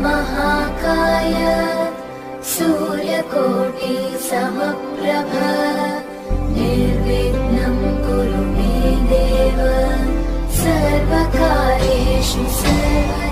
महाकाय सूर्यकोटि समप्रभ निर्विघ्नं कुरु मे देव सर्वकार्येषु सर्वदा।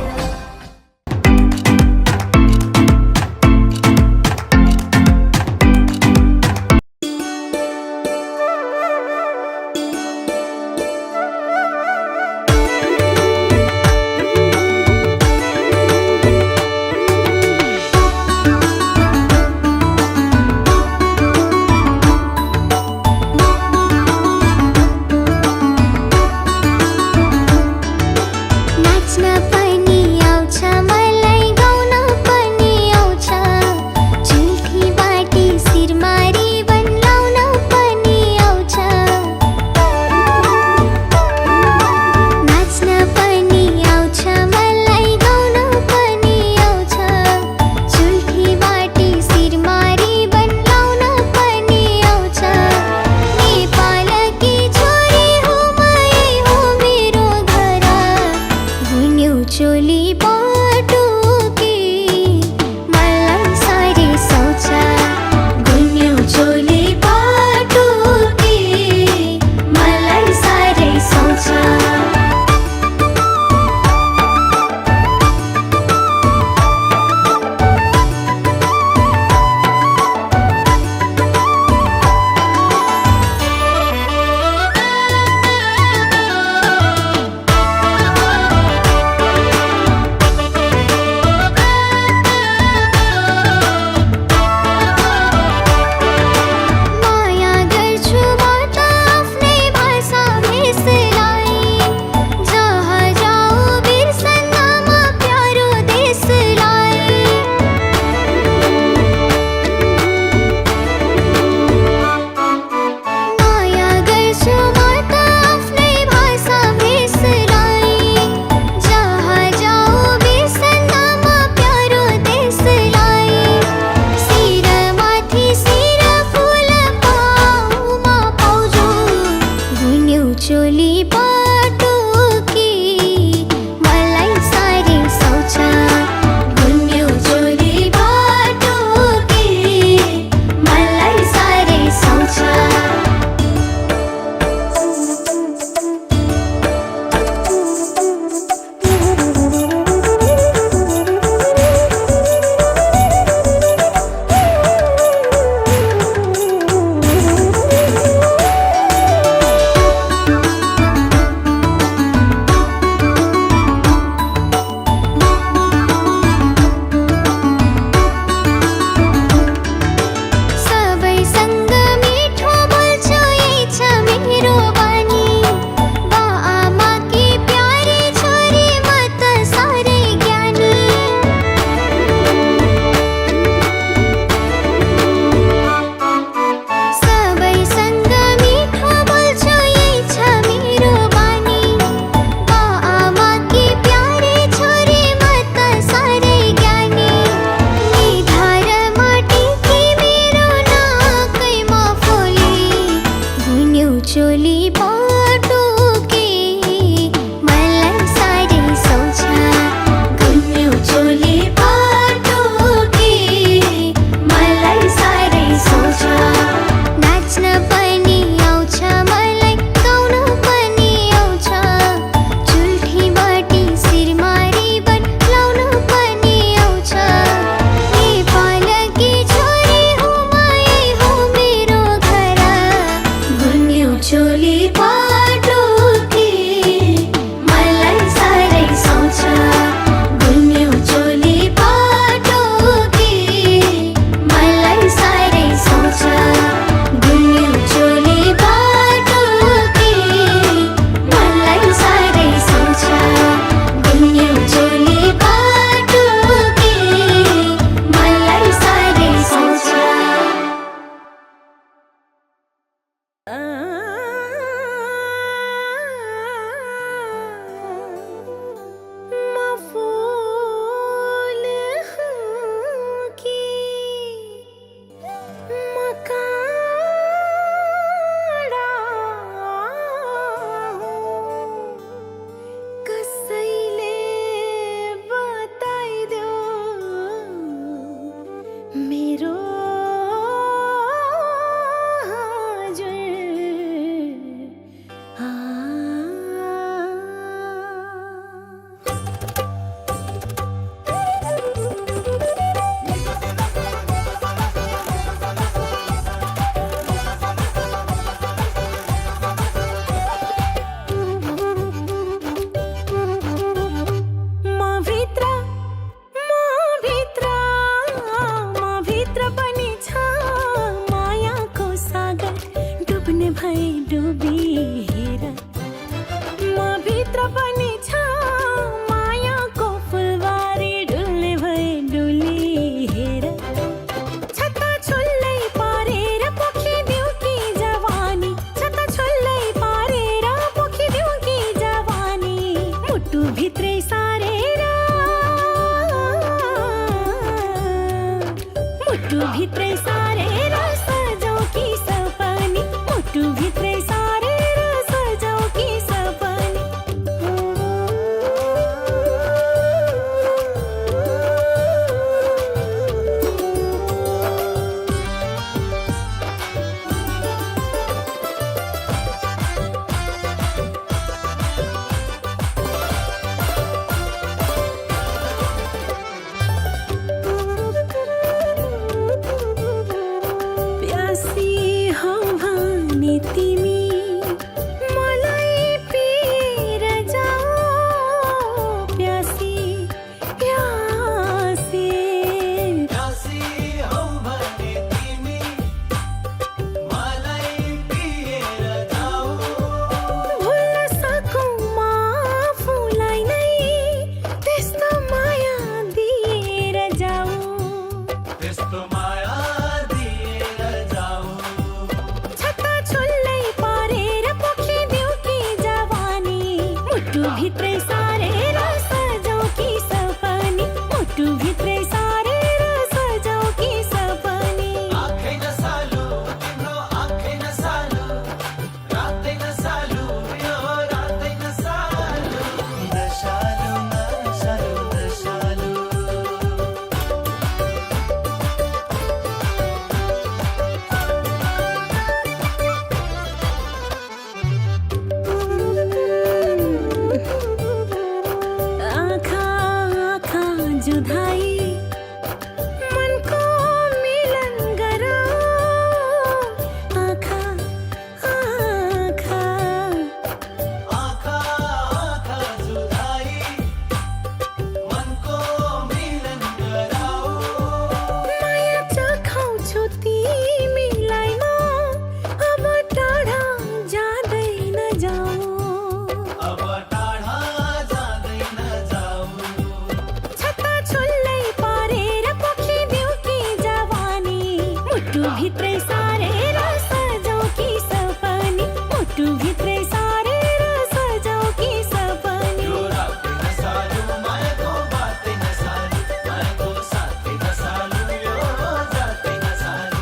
भित्रै सारेर सजाऊ कि सपनी, मुटु भित्रै सारेर सजाऊ कि सपनी। प्यासी हौ भने तिमी मलाई पिएर जाऊ, प्यासी प्यासी प्यासी हौ भने तिमी मलाई पिएर जाऊ, भुल्न सकौँ म आफूलाई नै त्यस्तो माया दिएर जाऊ। त्यस्तो माया दिएर जाऊ। छत्ता छोल्लै पारेर पोखिदेऊ कि जवानी, मुटु भित्रै सारेर सजाऊ कि सपनी, मुटु भित्रै सारेर सजाऊ कि सपनी। आँखै नसालु तिम्रो आँखै नसालु, रातै नसालु यो रातै नसालु, नसालु नसालु नसालु। आँखा आँखा जुधाई मनको मिलन गराऊ, आँखा आँखा आँखा आँखा जुदाई मनको मिलन गराऊ, माया चाखाउँछु तिमीलाई म, अब टाढा जाँदैन जाऊ। अब टाढा जाँदैन जाऊ। छत्ता छोल्लै पारेर पोखिदेऊ कि जवानी, मुटु भित्रै सारेर सजाऊ कि सपनी, मुटु भित्रै सारेर सजाऊ कि सपनी। यो रातै नसालु मायाको बातै नसालु, मायाको साथै नसालु यो जातै नसालु।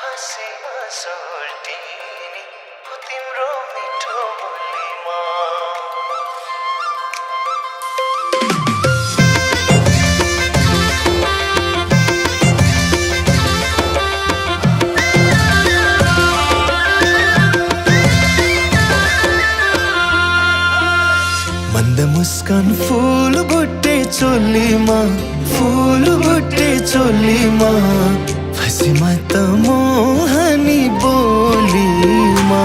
फसेमा सोल्टिनी हो तिम्रो मिठो बोलीमा मंद मुस्कान फूल बुट्टे चोलीमा फूल बुट्टे चोलीमा फसीमा त मोहनी बोलीमा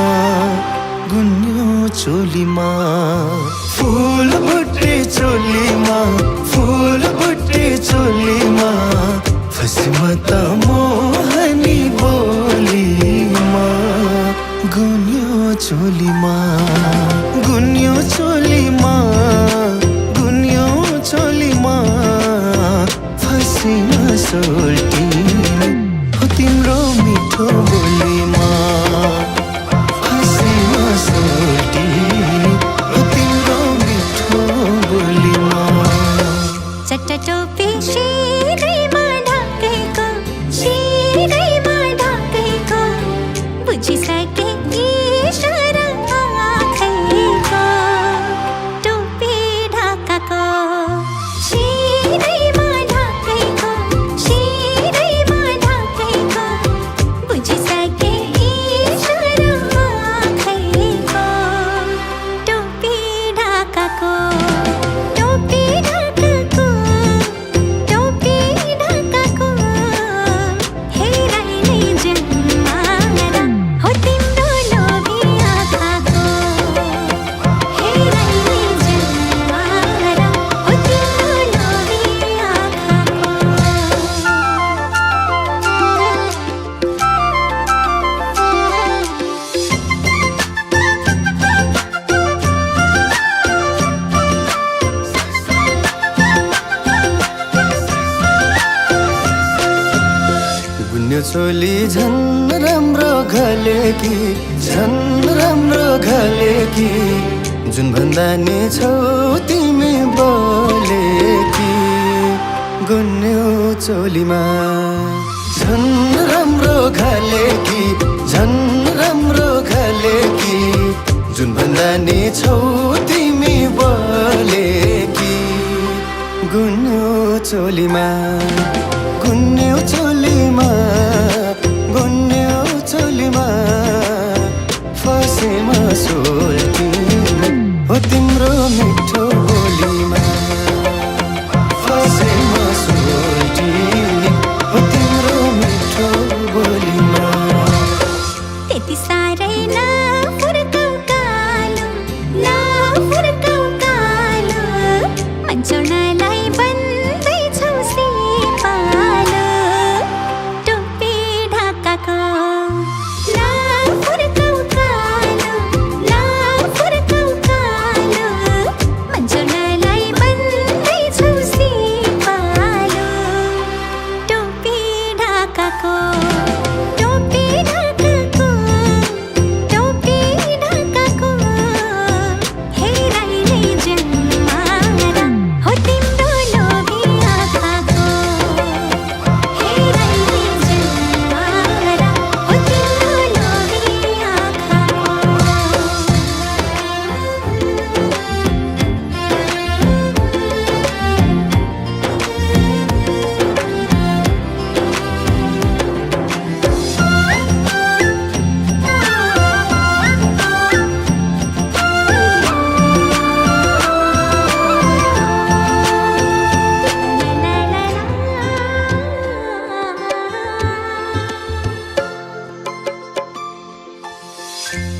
गुन्यो चोलीमा फूल बुट्टे चोलीमा फूल बुट्टे चोलीमा फसीमा त मोहनी बोलीमा गुन्यो चोलीमा गुन्यो चोलीमा गुन्यो चोलीमा फसीमा सोल्टिनी हो तिम्रो मिठो बोलीमा फसीमा सोल्टिनी हो तिम्रो मिठो बोलीमा चट्टा टोपी शिरैमा ढाकेको शिरैमा ढाकेको बुझिसके इशारा आँखैको टोपी ढाकाको शिरैमा ढाकेको शिरैमा ढाकेको बुझिसके इशारा आँखैको टोपी ढाकाको टोपी ढाकाको टोपी ढाकाको हेराइले जन्मारा हो तिम्रो लोभी आँखाको हेराइले जन्मारा हो तिम्रो लोभी आँखाको गुन्यो चोली झन् राम्रो घलेकी झन् राम्रो घलेकी जुन भन्दा नि छौ तिमी बोलेकी गुन्यो चोलीमा झन् राम्रो घलेकी झन् राम्रो घलेकी जुन भन्दा नि छौ तिमी बोलेकी गुन्यो चोलीमा गुन्यो चोलीमा गुन्यो चोलीमा फसेमा सोल्टिनी हो तिम्रो मिठो बोलीमा फसेमा सोल्टिनी हो तिम्रो मिठो बोलीमा त्यति साह्रै नफुर्काउ कालो नफुर्काउ कालो मन्चौनालाई बन्दैछौ सिपालो टोपी ढाकाको नफुर्काउ कालो नफुर्काउ कालो मन्चौनालाई बन्दैछौ सिपालो टोपी ढाकाको टोपी ढाकाको टोपी ढाकाको हेराइले जन्मारा हो तिम्रो लोभी आँखाको हेराइले जन्मारा हो तिम्रो लोभी आँखाको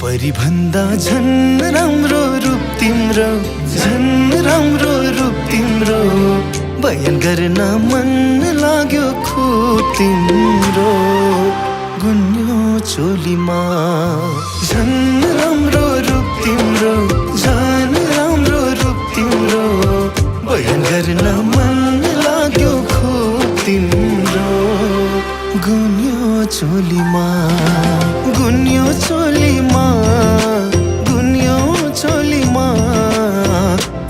परिभन्दा झन् राम्रो रूप तिम्रो झन् राम्रो रूप तिम्रो बयान गर्न मन लाग्यो खुब तिम्रो गुन्यो चोलीमा झन् राम्रो रूप तिम्रो झन् राम्रो रूप तिम्रो बयान गर्न मन लाग्यो खुब तिम्रो गुन्यो चोलीमा गुन्यो चोलीमा गुन्यो चोलीमा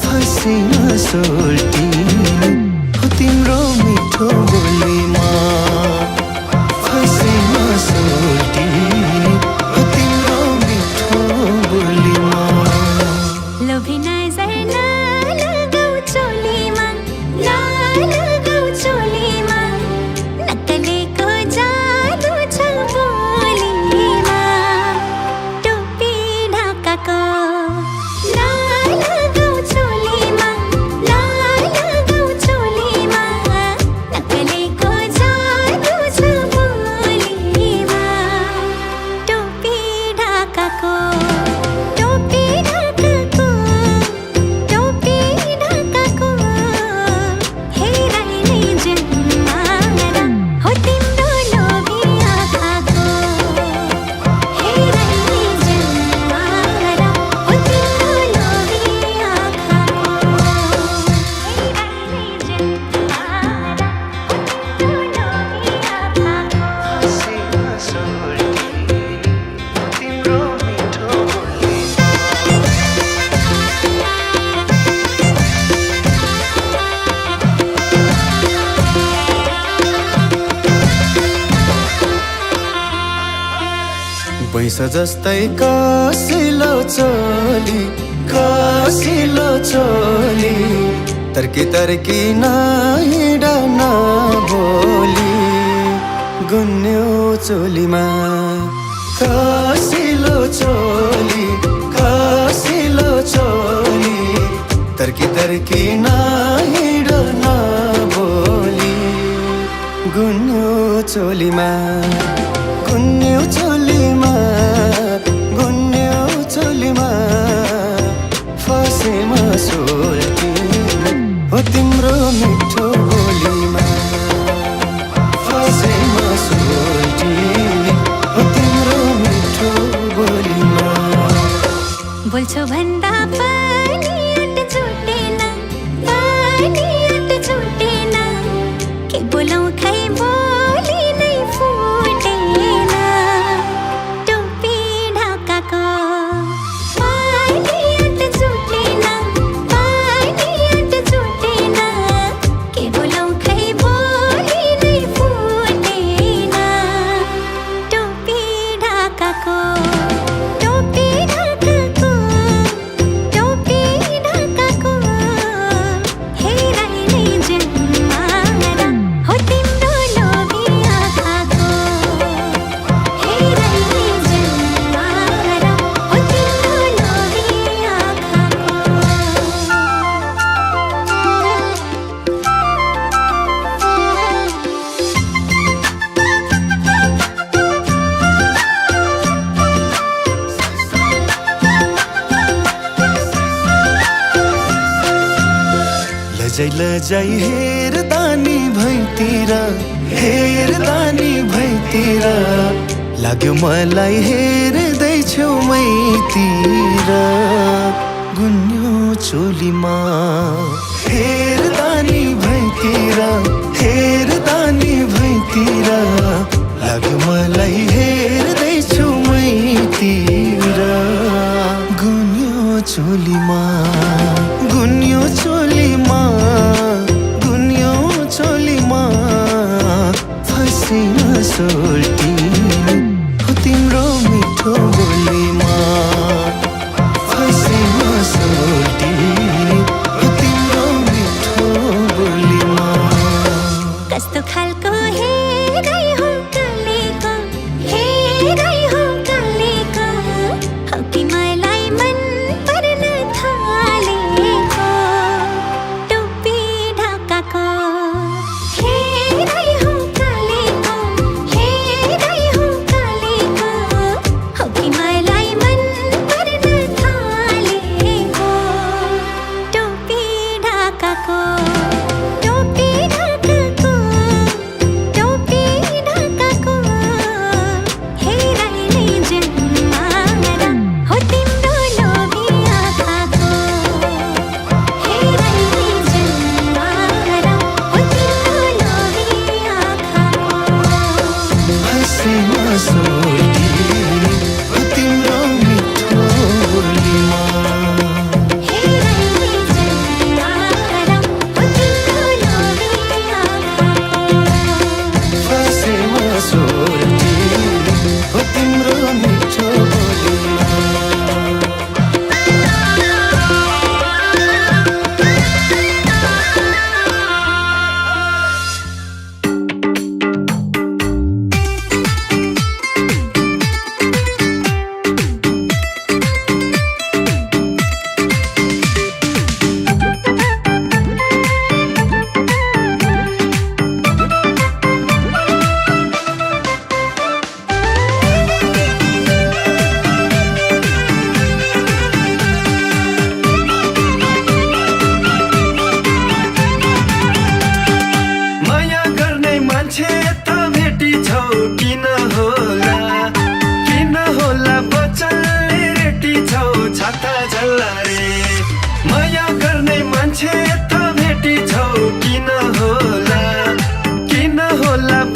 फसीमा सोल्टिनी हो तिम्रो मिठो बोलीमा फसीमा सोल्टिनी पैसा जस्तै कसिलो चोली कसिलो चोली तर्की तर्की नहिँड नबोली गुन्यो चोलीमा कसिलो चोली कसिलो चोली तर्की तर्की नहिँड नबोली गुन्यो चोलीमा गुन्यो चोलीमा गुन्यो चोलीमा फसेमा सोल्टी हो तिम्रो मिठो बोलीमा फसेमा सोल्टी हो तिम्रो मिठो बोलीमा बोल्छौ भन्दा पनि अट छुटेन पनि अट छुटेन के बोलौँ खै बोली नै फुटेन टोपी ढाकाको पनि अट छुटेन पनि अट छुटेन के बोलौँ खै बोली नै फुटेन टोपी ढाकाको टोपी ढाकाको टोपी ढाकाको हेराइ नै जन्माएर हो तिम्रो लोभी आँखाको हेराइ नै जन्माएर हो तिम्रो लोभी आँखाको लजाई लजाई हेर्दानी भैतिर लाग्यो मलाई हेर्दैछौ मैतिर गुन्यो चोलीमा हेर्दानी भैतिर लाग्यो मलाई हेर्दैछौ मैतिर गुन्यो चोलीमा गुन्यो चोलीमा गुन्यो चोलीमा फसेमा सोल्टी हो तिम्रो मिठो बोलीमा फसेमा सोल्टी हो तिम्रो मिठो बोलीमा कस्तो खालको हेराइ हो कालेको हो कि मलाई मन पर्न थालेको टोपी ढाकाको हेराइ हो कालेको हो कि मलाई मन पर्न थालेको टोपी ढाकाको टोपी ढाकाको टोपी ढाकाको हेराइ नै जन्माएर हो तिम्रो लोभी आँखाको हेराइ नै जन्माएर हो तिम्रो लोभी आँखाको फसेमा सोल्टी हो तिम्रो मिठो बोलीमा हेराइ नै जन्माएर हो तिम्रो लोभी आँखाको फसेमा सोल्टी हो तिम्रो मिठो बोलीमा माया गर्ने मान्छे त भेटी छौ किन होला बचनले रेटी छौ छाता झल्ला रे माया गर्ने मान्छे त भेटी छौ किन होला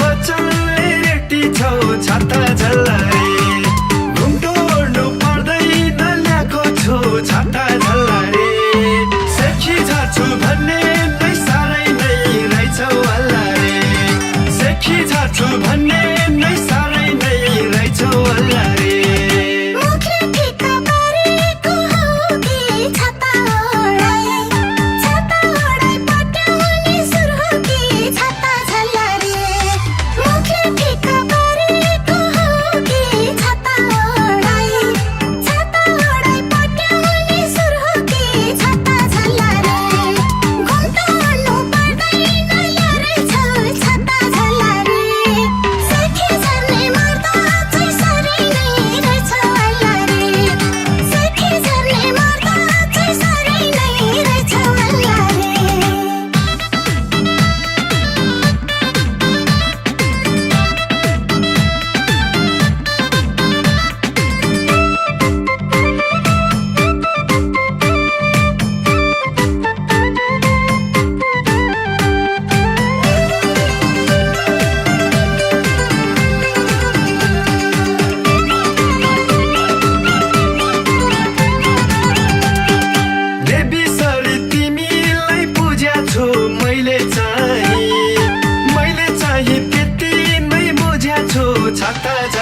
बचनले रेटी छौ छाता झल्ला रे घुम्टो ओड्नु पर्दैन ल्याएको छु छाता झल्ला रे सेखी जाछु भन्ने नै साह्रै नै रहेछौ हल्ला रे सेखी जाछु भन्ने नै साह्रै नै रहेछौ हल्ला रे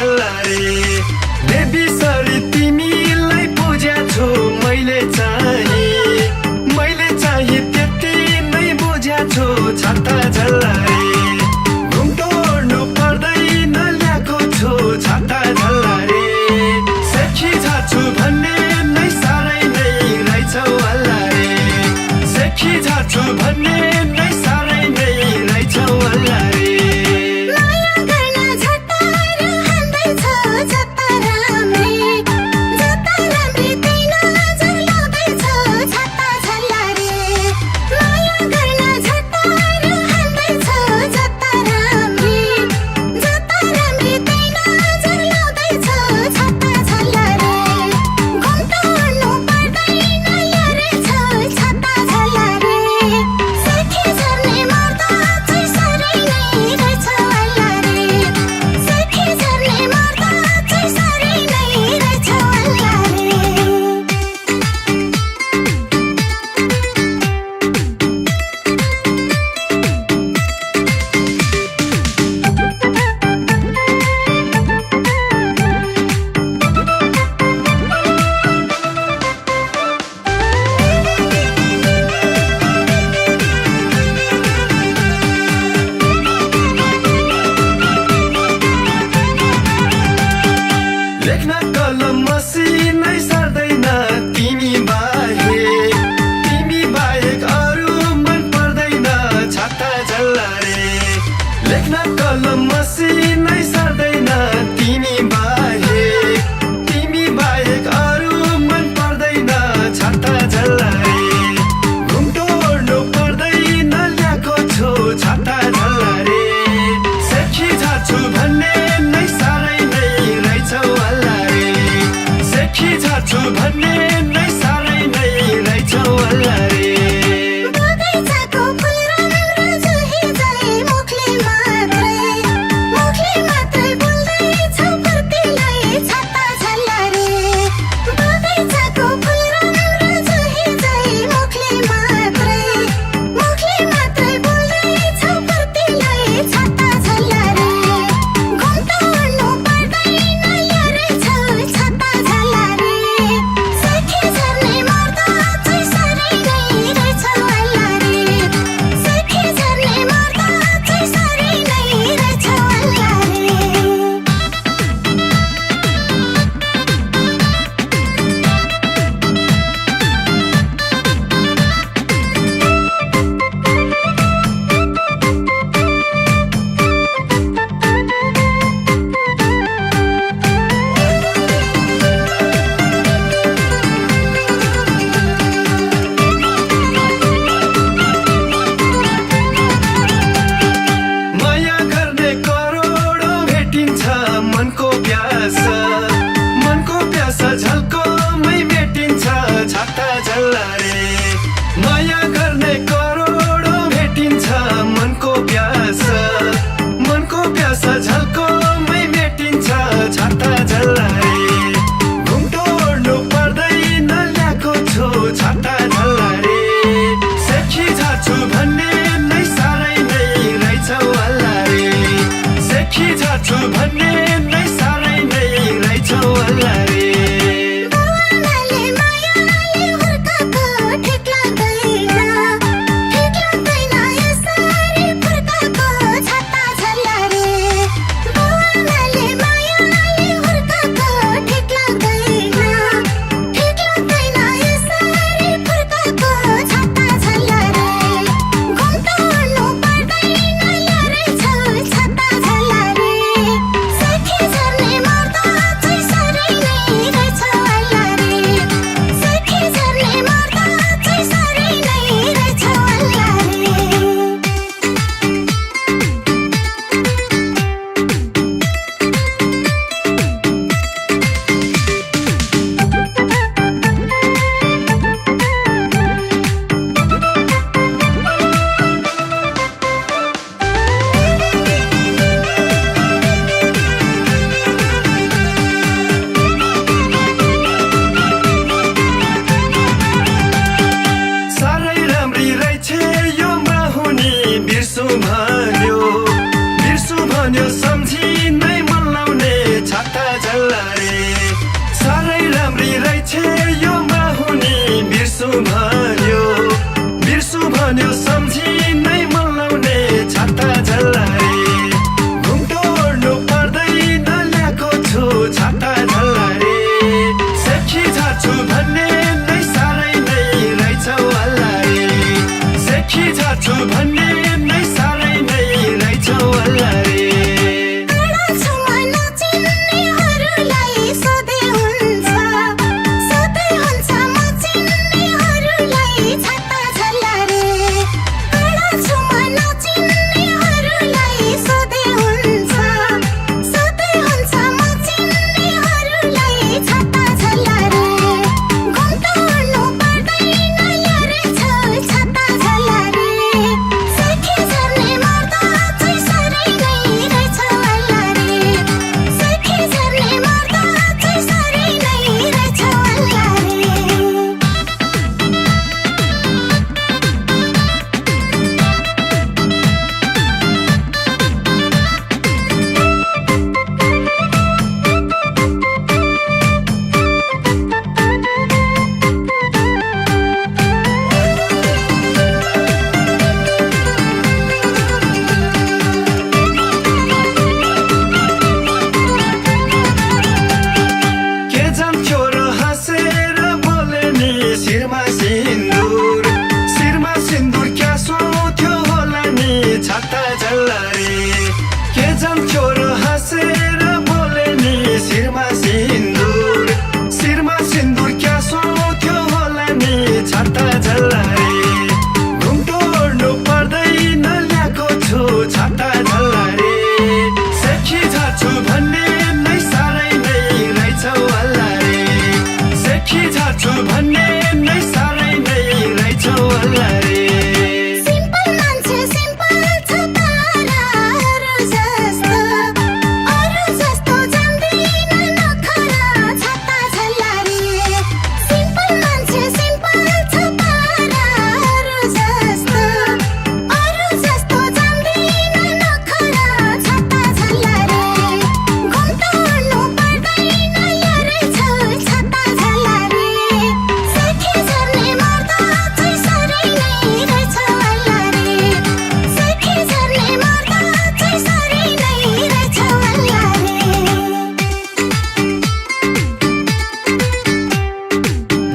झल्ला रे बेबिसरी तिमीलाई बुझ्याछु मैले चाहिँ त्यति नै बुझ्याछु छत्ता झल्ला रे घुम्टोड्नु पर्दैन ल्याएको छु छत्ता झल्ला रे सेखी जाछु भन्ने नै साह्रै नै रहेछौ हल्ला रे सेखी जाछु भन्ने नै साह्रै नै रहेछौ हल्ला रे माया गर्न झटार हान्दैछ जता राम्री त्यही नजर लाउँदैछ छत्ता झल्ला रे माया गर्न झटार हान्दैछ जता राम्री त्यही नजर लाउँदैछ छत्ता झल्ला रे घुम्टोड्नु पर्दैन यो रहेछ छत्ता झल्ला रे सेखी झर्ने मर्दा चाहिँ साह्रै नै रहेछ हल्ला रे सेखी झर्ने मर्दा चाहिँ साह्रै नै रहेछ हल्ला रे लेख्न कलम मसिनै सर्दैन तिमी बाहेक अरू मन पर्दैन छत्ता झल्ला रे लेख्न कलम मसिनै सर्दैन तिमी बाहेक अरू मन पर्दैन छत्ता झल्ला रे घुम्टोड्नु पर्दैन ल्याएको छु छत्ता झल्ला रे सेखी जाछु भन्ने नै साह्रै नै रहेछौ हल्ला रे सेखी जाछु भन्ने नै साह्रै नै रहेछौ हल्ला रे बगैँचाको फुल राम्रो जुही जाइ मुखले मात्रै बोल्दैछौ फुर्तिलाई छत्ता झल्ला रे बगैँचाको फुल राम्रो जुही जाइ मुखले मात्रै बोल्दैछौ फुर्तिलाई छत्ता झल्ला रे घुम्टोड्नु पर्दैन यो रहेछ छत्ता झल्ला रे सेखी झर्ने मर्दा चाहिँ साह्रै नै रहेछ हल्ला रे सेखी झर्ने मर्दा चाहिँ साह्रै नै रहेछ हल्ला रे माया गर्ने करोडौं भेटिन्छ मनको प्यास झल्कोमै मेटिन्छ छत्ता झल्ला रे माया गर्ने करोडौं भेटिन्छ मनको प्यास झल्कोमै मेटिन्छ छत्ता झल्ला रे घुम्टोड्नु पर्दैन ल्याएको छु छत्ता झल्ला रे सेखी जाछु भन्ने नै साह्रै नै रहेछौ हल्ला रे सेखी जाछु भन्ने नै साह्रै नै रहेछौ हल्ला रे बाउआमाले मायाले हुर्काएको ठिक लाग्दैन यसरी फुर्काएको छत्ता झल्ला रे बाउआमाले मायाले हुर्काएको ठिक लाग्दैन यसरी फुर्काएको छत्ता झल्ला रे घुम्टोड्नु पर्दैन यो रहेछ छत्ता झल्ला रे सेखी झर्ने मर्दा चाहिँ साह्रै नै भन्यो बिर्सु भन्यो सम्झी नै मल्लाउने छाता झल्लाए घुम्टो ओड्नु पर्दैन ल्याएको छु छाता झल्लाए सेखी झाछु भन्ने नै साह्रै नै रहेछ हल्लाए सेखी झाछु भन्ने नै साह्रै नै रहेछ हल्लाए टाढा छुमा नचिन्नेहरूलाई सोधे हुन्छ म चिन्नेहरूलाई छाता झल्लारे टाढा छुमा नचिन्नेहरूलाई सोधे हुन्छ म चिन्नेहरूलाई छाता झल्लारे घुम्टो ओड्नु पर्दैन ल्यारेछ छाता झल्लारे सेखी झर्ने मर्दा चाहिँ साह्रै नै रहेछ हल्लारे सेखी झर्ने मर्दा चाहिँ साह्रै नै रहेछ हल्लारे के जान्थ्यो र हाँसेर बोले नि शिरमा सिन्दुर क्या सोथ्यो होला नि छाता झल्लारे के जान्थ्यो र हाँसेर बोले नि शिरमा सिन्दुर क्या सोथ्यो होला नि छाता झल्लारे घुम्टो ओड्नु पर्दैन ल्याएको छु छाता झल्लारे सेखी झाछु भन्ने नै साह्रै नै रहेछ हल्लारे सेखी झाछु भन्ने नै साह्रै नै रहेछ हल्लारे सिम्पल मान्छे सिम्पल छ ताराहरू जस्तो जान्दिन नखरा छाता झल्लारे सिम्पल मान्छे सिम्पल छ ताराहरू जस्तो जान्दिन नखरा छाता झल्लारे घुम्टो ओड्नु पर्दैन ल्यारेछ छाता झल्लारे सेखी झर्ने मर्दा चाहिँ साह्रै नै रहेछ हल्लारे सेखी झर्ने मर्दा चाहिँ साह्रै नै रहेछ हल्लारे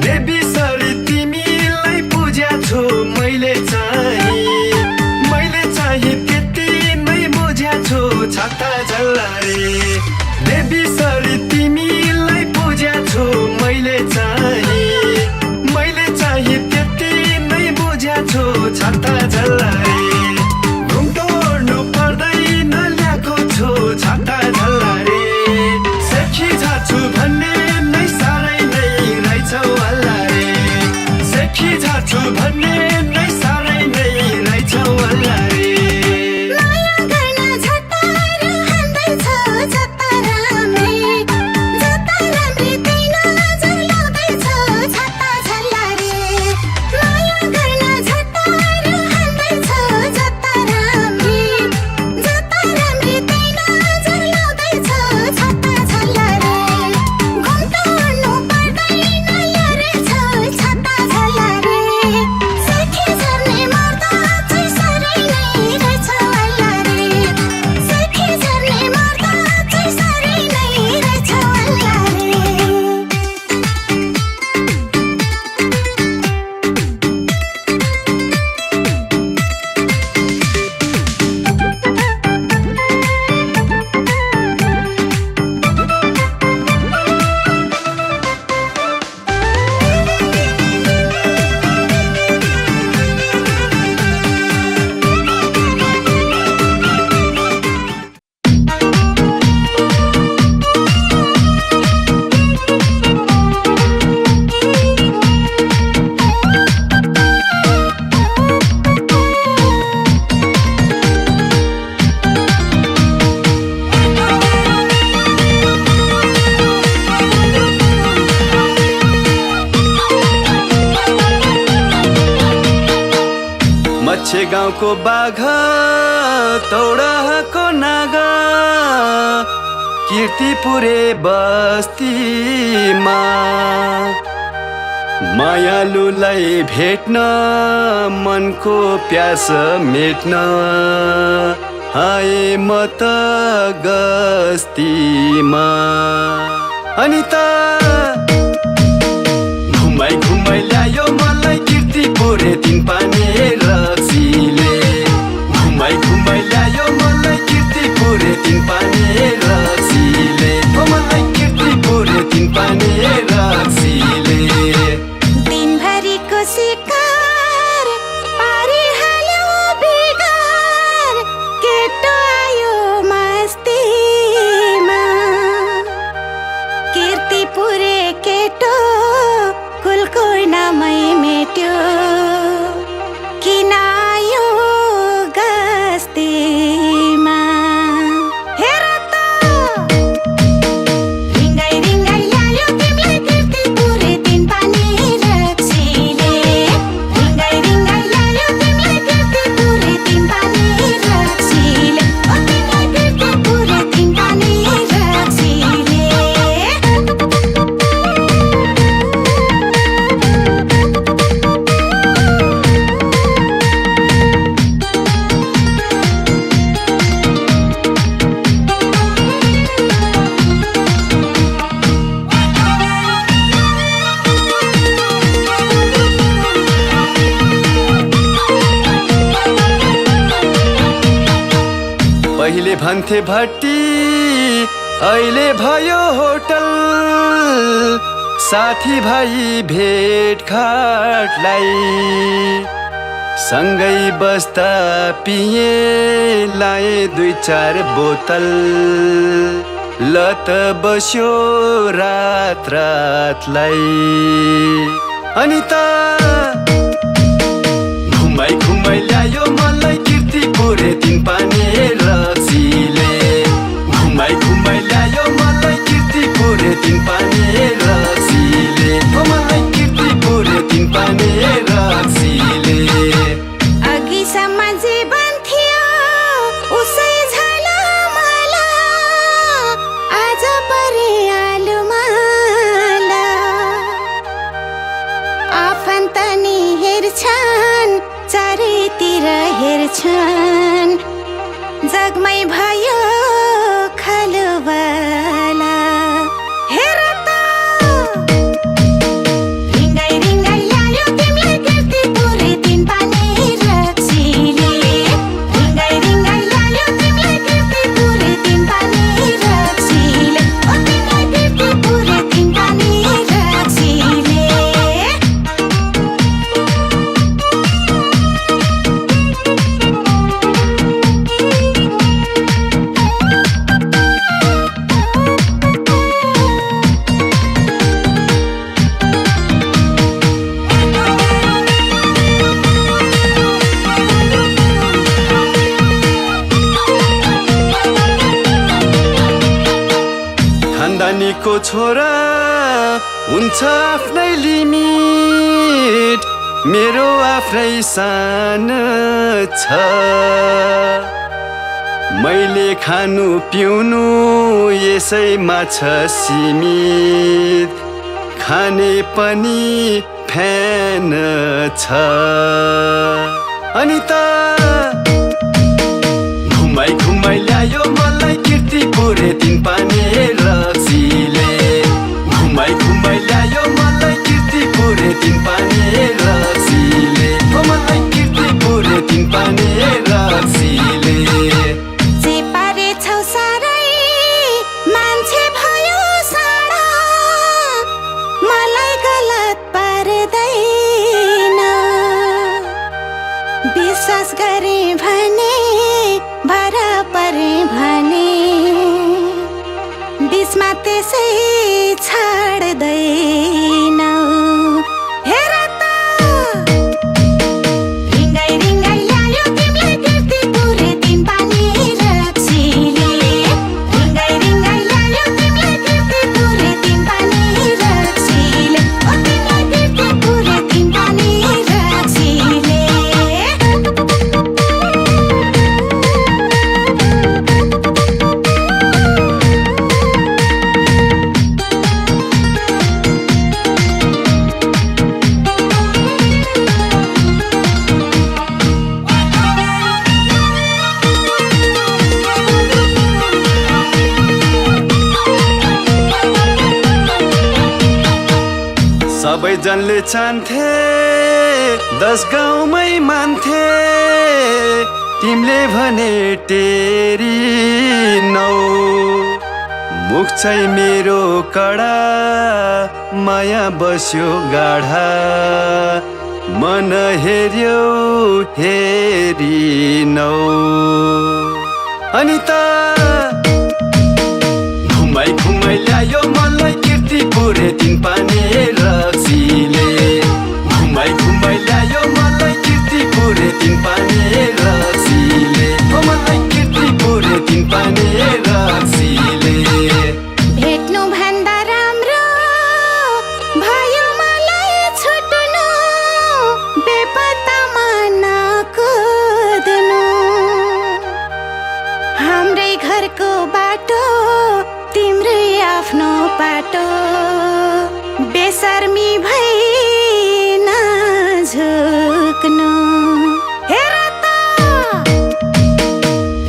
देवी सरी तिमीलाई पूज्या छु मैले चाहिँ त्यति नै बुझ्या छु छाता झल्लारे देवी सरी तिमीलाई पूज्या छु मैले चाहिँ त्यति नै बुझ्या छु छाता झल्लारे घुम्टो ओड्नु पर्दैन ल्याएको छु छाता झल्लारे सेखी झाछु भन्ने नै साह्रै नै रहेछ हल्लारे सेखी झाछु भन्ने नै साह्रै नै रहेछ हल्लारे माया गर्न झट्टाएर हान्दैछ जता राम्री त्यही नजर लाउँदैछ छाता झल्लारे माया गर्न झट्टाएर हान्दैछ जता राम्री त्यही नजर लाउँदैछ छाता झल्लारे घुम्टो ओड्नु पर्दैन ल्यारेछ छाता झल्लारे सेखी झर्ने मर्दा चाहिँ साह्रै नै रहेछ हल्लारे सेखी झर्ने मर्दा चाहिँ साह्रै नै रहेछ हल्लारे मच्छे गाउँको बाघ तौडाको नाग कीर्तिपुरे बस्तीमा मायालुलाई भेट्न मनको प्यास मेट्न आए म त गस्तीमा अनि त घुमाइ घुमाइ ल्यायो मलाई कीर्तिपुरे तीन पानी रक्सीले घुमाइ घुमाइ ल्यायो मलाई कीर्तिपुरे तीन पानी रक्सीले मलाई कीर्तिपुरे तीन पानी रक्सीले दिनभरिको शिकार पारिहाल्यो बिगार केटो आयो मस्तीमा कीर्तिपुरे केटो कुलको नामै मेट्यो किन आयो गस्तीमा हेर त रिङ्गाइ रिङ्गाइ ल्यायो तिमीलाई कीर्तिपुरे तीन पानी रक्सीले रिङ्गाइ रिङ्गाइ ल्यायो तिमीलाई कीर्तिपुरे तीन पानी रक्सीले ओ तिमीलाई कीर्तिपुरे तीन पानी रक्सीले पहिले भन्थे भट्टी अहिले भयो होटल साथी भाइ भेटघाटलाई सँगै बस्दा पिए लाए दुई चार बोतल लत बस्यो रात रातलाई अनि त घुमाइ घुमाइ ल्यायो मलाई कीर्तिपुरे तीन पानी रक्सीले घुमाइ घुमाइ ल्यायो मलाई कीर्तिपुरे तीन पानी रक्सीले मलाई कीर्तिपुरे तीन पानी रक्सीले अघिसम्म जीवन थियो उसै झला मला आज परे आलु माला आफन्त नि हेर्छन् चारैतिर हेर्छन् जगमै भयो खलबला हेर त रिङ्गाइ रिङ्गाइ ल्यायो तिमीलाई कीर्तिपुरे तीन पानी रक्सीले रिङ्गाइ रिङ्गाइ ल्यायो तिमीलाई कीर्तिपुरे तीन पानी रक्सीले ओ तिमीलाई कीर्तिपुरे तीन पानी रक्सीले खानदानीको छोरा हुन्छ आफ्नै लिमिट मेरो आफ्नै सान छ मैले खानु पिउनु यसैमा छ सीमित खाने पनि फ्यान छ अनि त घुमाइ घुमाइ ल्यायो मलाई कीर्तिपुरे तीन पानी रक्सीले घुमाइ घुमाइ ल्यायो मलाई कीर्तिपुरे तीन पानी रक्सीले मलाई कीर्तिपुरे तीन पानी रक्सीले जे पारेछौ सारै मान्छे भयो साडा मलाई गलत पार्दैन विश्वास गरे भने भरा परे भने बिचमा त्यसै छाड्दैन हेर त रिङ्गाइ रिङ्गाइ ल्यायो तिमीलाई कीर्तिपुरे तीन पानी रक्सीले रिङ्गाइ रिङ्गाइ ल्यायो तिमीलाई कीर्तिपुरे तीन पानी रक्सीले ओ तिमीलाई कीर्तिपुरे तीन पानी रक्सीले सबैजनले चाहन्थे 10 गाउँमै मान्थे तिमीले भने टेरी नौ मुख चाहिँ मेरो कडा माया बस्यो गाढा मन हेर्यो हेरी नौ अनि त घुमाइ घुमाइ ल्यायो मलाई कीर्तिपुरे दिन पानी रक्सीले घुमाइ घुमाइ ल्यायो मलाई कीर्तिपुरे दिन पानी रक्सीले मलाई कीर्तिपुरे दिन पानी रक्सीले भेट्नु भन्दा राम्रो भयो मलाई छुट्नु बेपत्तामा नकुद्नु हाम्रै घरको बाटो तिम्रै आफ्नो बाटो बेशर्मी भई नझुक्नु हेर त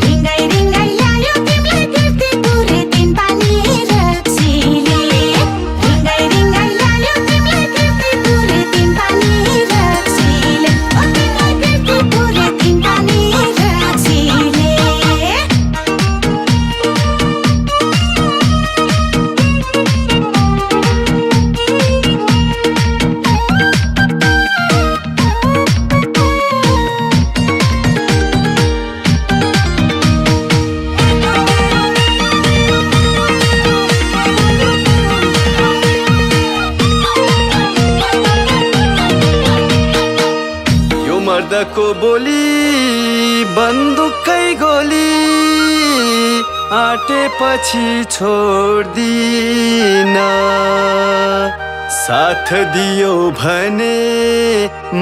रिङ्गाइ रिङ्गाइ ल्यायो तिमीलाई कीर्तिपुरे दिन पानी रक्सीले रिङ्गाइ रिङ्गाइ ल्यायो तिमीलाई कीर्तिपुरे दिन पानी रक्सीले ओ तिमीलाई कीर्तिपुरे दिन पानी रक्सीले मर्दको बोली बन्दुकै गोली आटेपछि छोड्दिन साथ दियो भने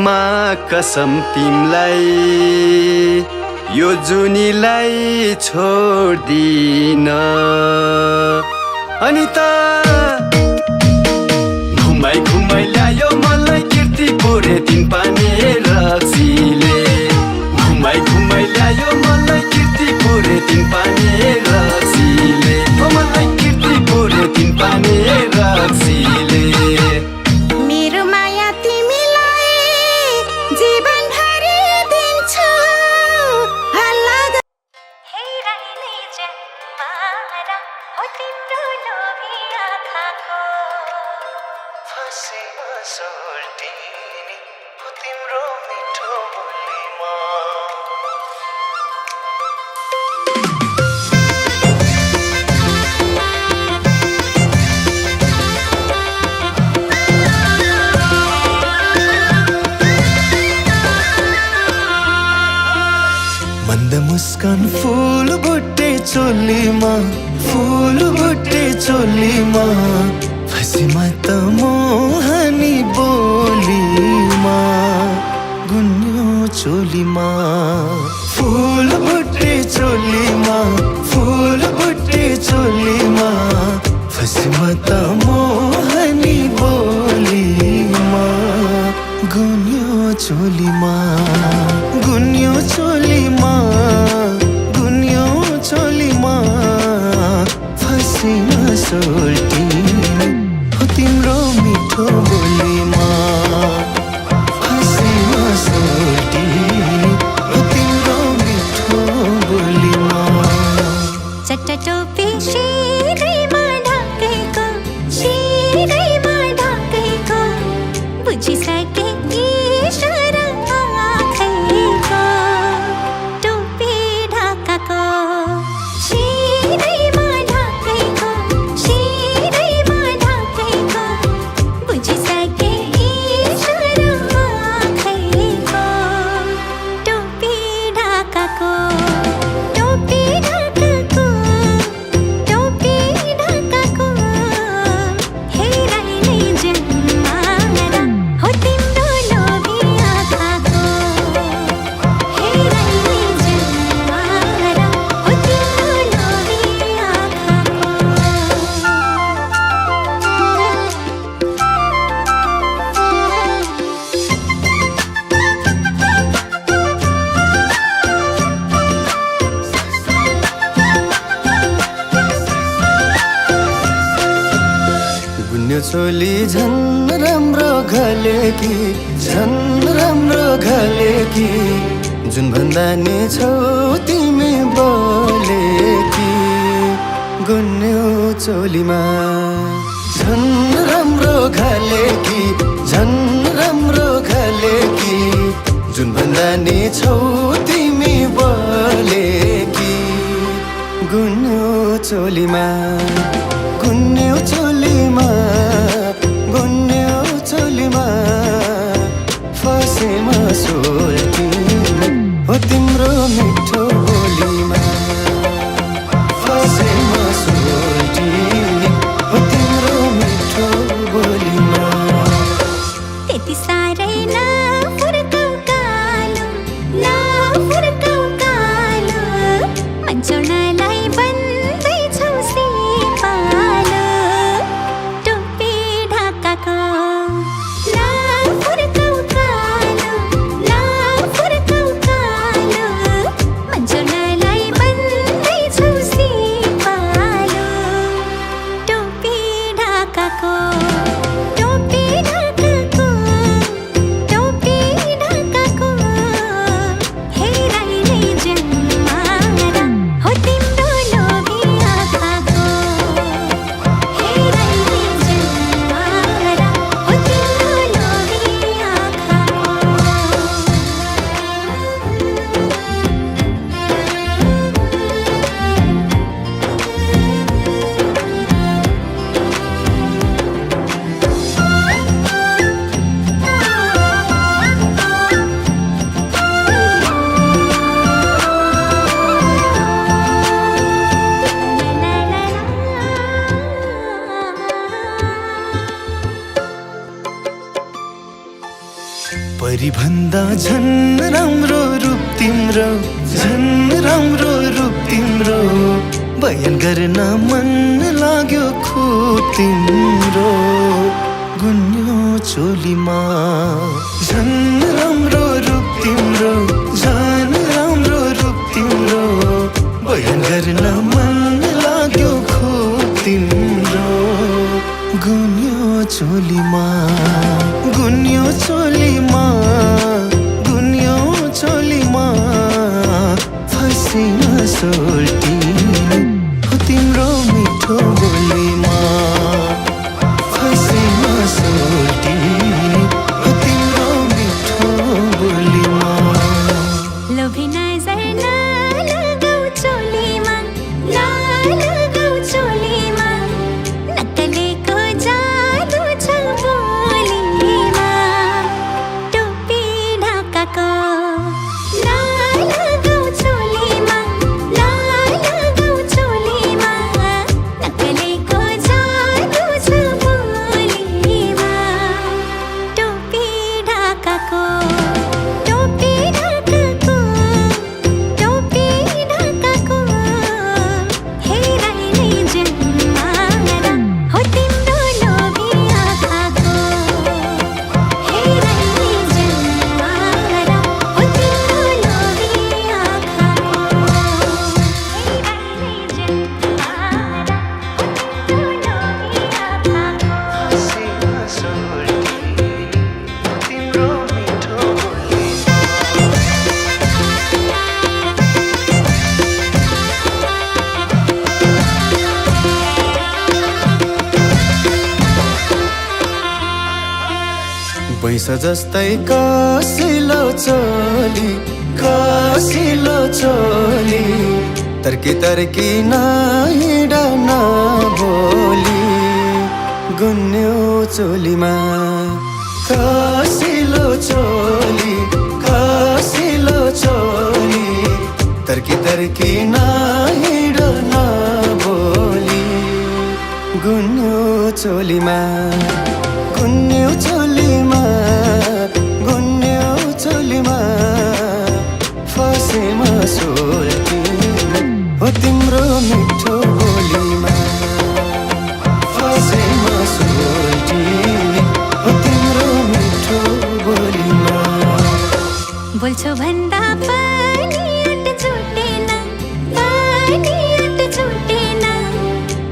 मा कसम तिमलाई यो जुनीलाई छोड्दिन अनि त घुमाइ घुमाइ ल्यायो मलाई कीर्तिपुरे दिन पानी रक्सीले घुमाइ घुमाइ ल्यायो मलाई कीर्तिपुरे दिन पानी रक्सीले मलाई कीर्तिपुरे दिन पानी रक्सीले मेरो माया तिमीलाई जीवनभरि दिन्छु हल्ला हेराइने जन्मारा हो तिम्रो लोभी आँखाको फसेमा सोल्टिनी हो तिम्रो मिठो बोलीमा मंद मुस्कान फूल बुट्टे चोलीमा फूल बुट्टे चोलीमा फसीमा त मोहनी बोलीमा गुन्यो चोलीमा फूल बुट्टे चोलीमा फूल बुट्टे चोलीमा फसीमा त मोहनी बोलीमा गुन्यो चोलीमा गुन्यो चोलीमा गुन्यो चोलीमा फसीमा सोल्टिनी हो तिम्रो मिठो बोलीमा फसीमा सोल्टिनी हो तिम्रो मिठो बोलीमा चट्टा टोपी शिरैमा ढाकेको शिरैमा ढाकेको बुझिसके इशारा आँखैको टोपी ढाकाको शिरैमा ढाकेको शिरैमा गुन्यो चोली झन् राम्रो घलेकी झन् राम्रो घलेकी जुन भन्दा नि छौ तिमी बोलेकी गुन्यो चोलीमा झन् राम्रो घलेकी झन् राम्रो घलेकी जुन भन्दा नि छौ तिमी बोलेकी गुन्यो चोलीमा गुन्यो चोलीमा गुन्यो चोलीमा फसेमा सोल्टिनी हो तिम्रो मिठो बोलीमा फसेमा सोल्टिनी हो तिम्रो मिठो बोलीमा त्यति साह्रै नफुर्काउ कालो नफुर्काउ कालो मन्चौनालाई बन्दैछौ सिपालो टोपी ढाकाको नफुर्काउ कालो नफुर्काउ कालो मन्चौनालाई बन्दैछौ सिपालो टोपी ढाकाको टोपी ढाकाको टोपी ढाकाको हेराइले जन्मारा हो तिम्रो लोभी आँखाको हेराइले जन्मारा हो तिम्रो लोभी आँखाको परिभन्दा झन् राम्रो रूप तिम्रो झन् राम्रो रूप तिम्रो बयान गर्न मन लाग्यो खुब तिम्रो गुन्यो चोलीमा झन् राम्रो रूप तिम्रो झन् राम्रो रूप तिम्रो बयान गर्न मन लाग्यो खुब तिम्रो गुन्यो चोलीमा गुन्यो चोलीमा गुन्यो चोलीमा फसेमा सोल्टिनी हो तिम्रो मिठो बोलीमा फसेमा सोल्टिनी हो तिम्रो मिठो बोलीमा लोभी नजर नलगाउ चोलीमा नलगाउ चोलीमा नक्कलेको जादु छ बोलीमा टोपी ढाकाको नलगाउ चोलीमा नलगाउ चोलीमा नक्कलेको जादु छ बोलीमा टोपी ढाकाको टोपी ढाकाको टोपी ढाकाको हेराइले जन्मारा हो तिम्रो लोभी आँखाको हेराइले जन्मारा हो तिम्रो लोभी आँखाको हेराइले जन्मारा हो तिम्रो लोभी आँखाको फसेमा सोल्टिनी हो तिम्रो मिठो बोलीमा पैसा जस्तै कसिलो चोली कसिलो चोली तर्की तर्की नहिँड नबोली गुन्यो चोलीमा कसिलो चोली कसिलो चोली तर्की तर्की नहिँड नबोली गुन्यो चोलीमा गुन्यो चोलीमा गुन्यो चोलीमा फसेमा सोल्टिनी हो तिम्रो मिठो बोलीमा फसेमा सोल्टिनी हो तिम्रो मिठो बोलीमा बोल्छौ भन्दा पनि अट छुटेन पनि अट छुटेन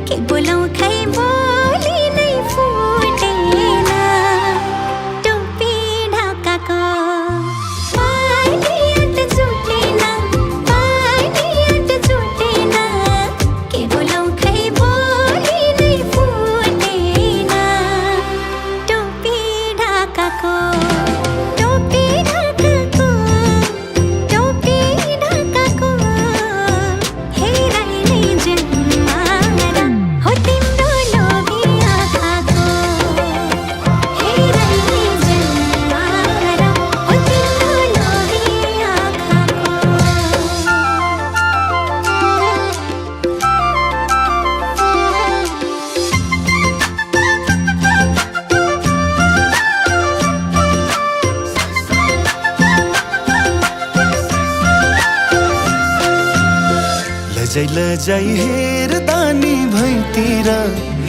के बोलौँ खै बोली नै फुटेन लजाई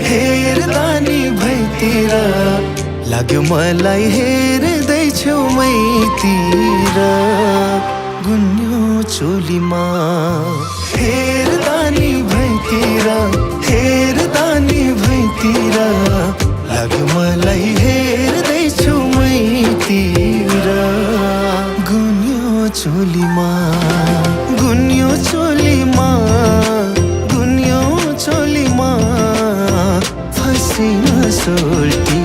हेर्दानी भैतिर लाग्यो मलाई हेर्दैछौ मैतिर गुन्यो चोलीमा हेर्दानी भैतिर लाग्यो मलाई हेर्दैछौ मैतिर गुन्यो चोलीमा फसिन सोल्टी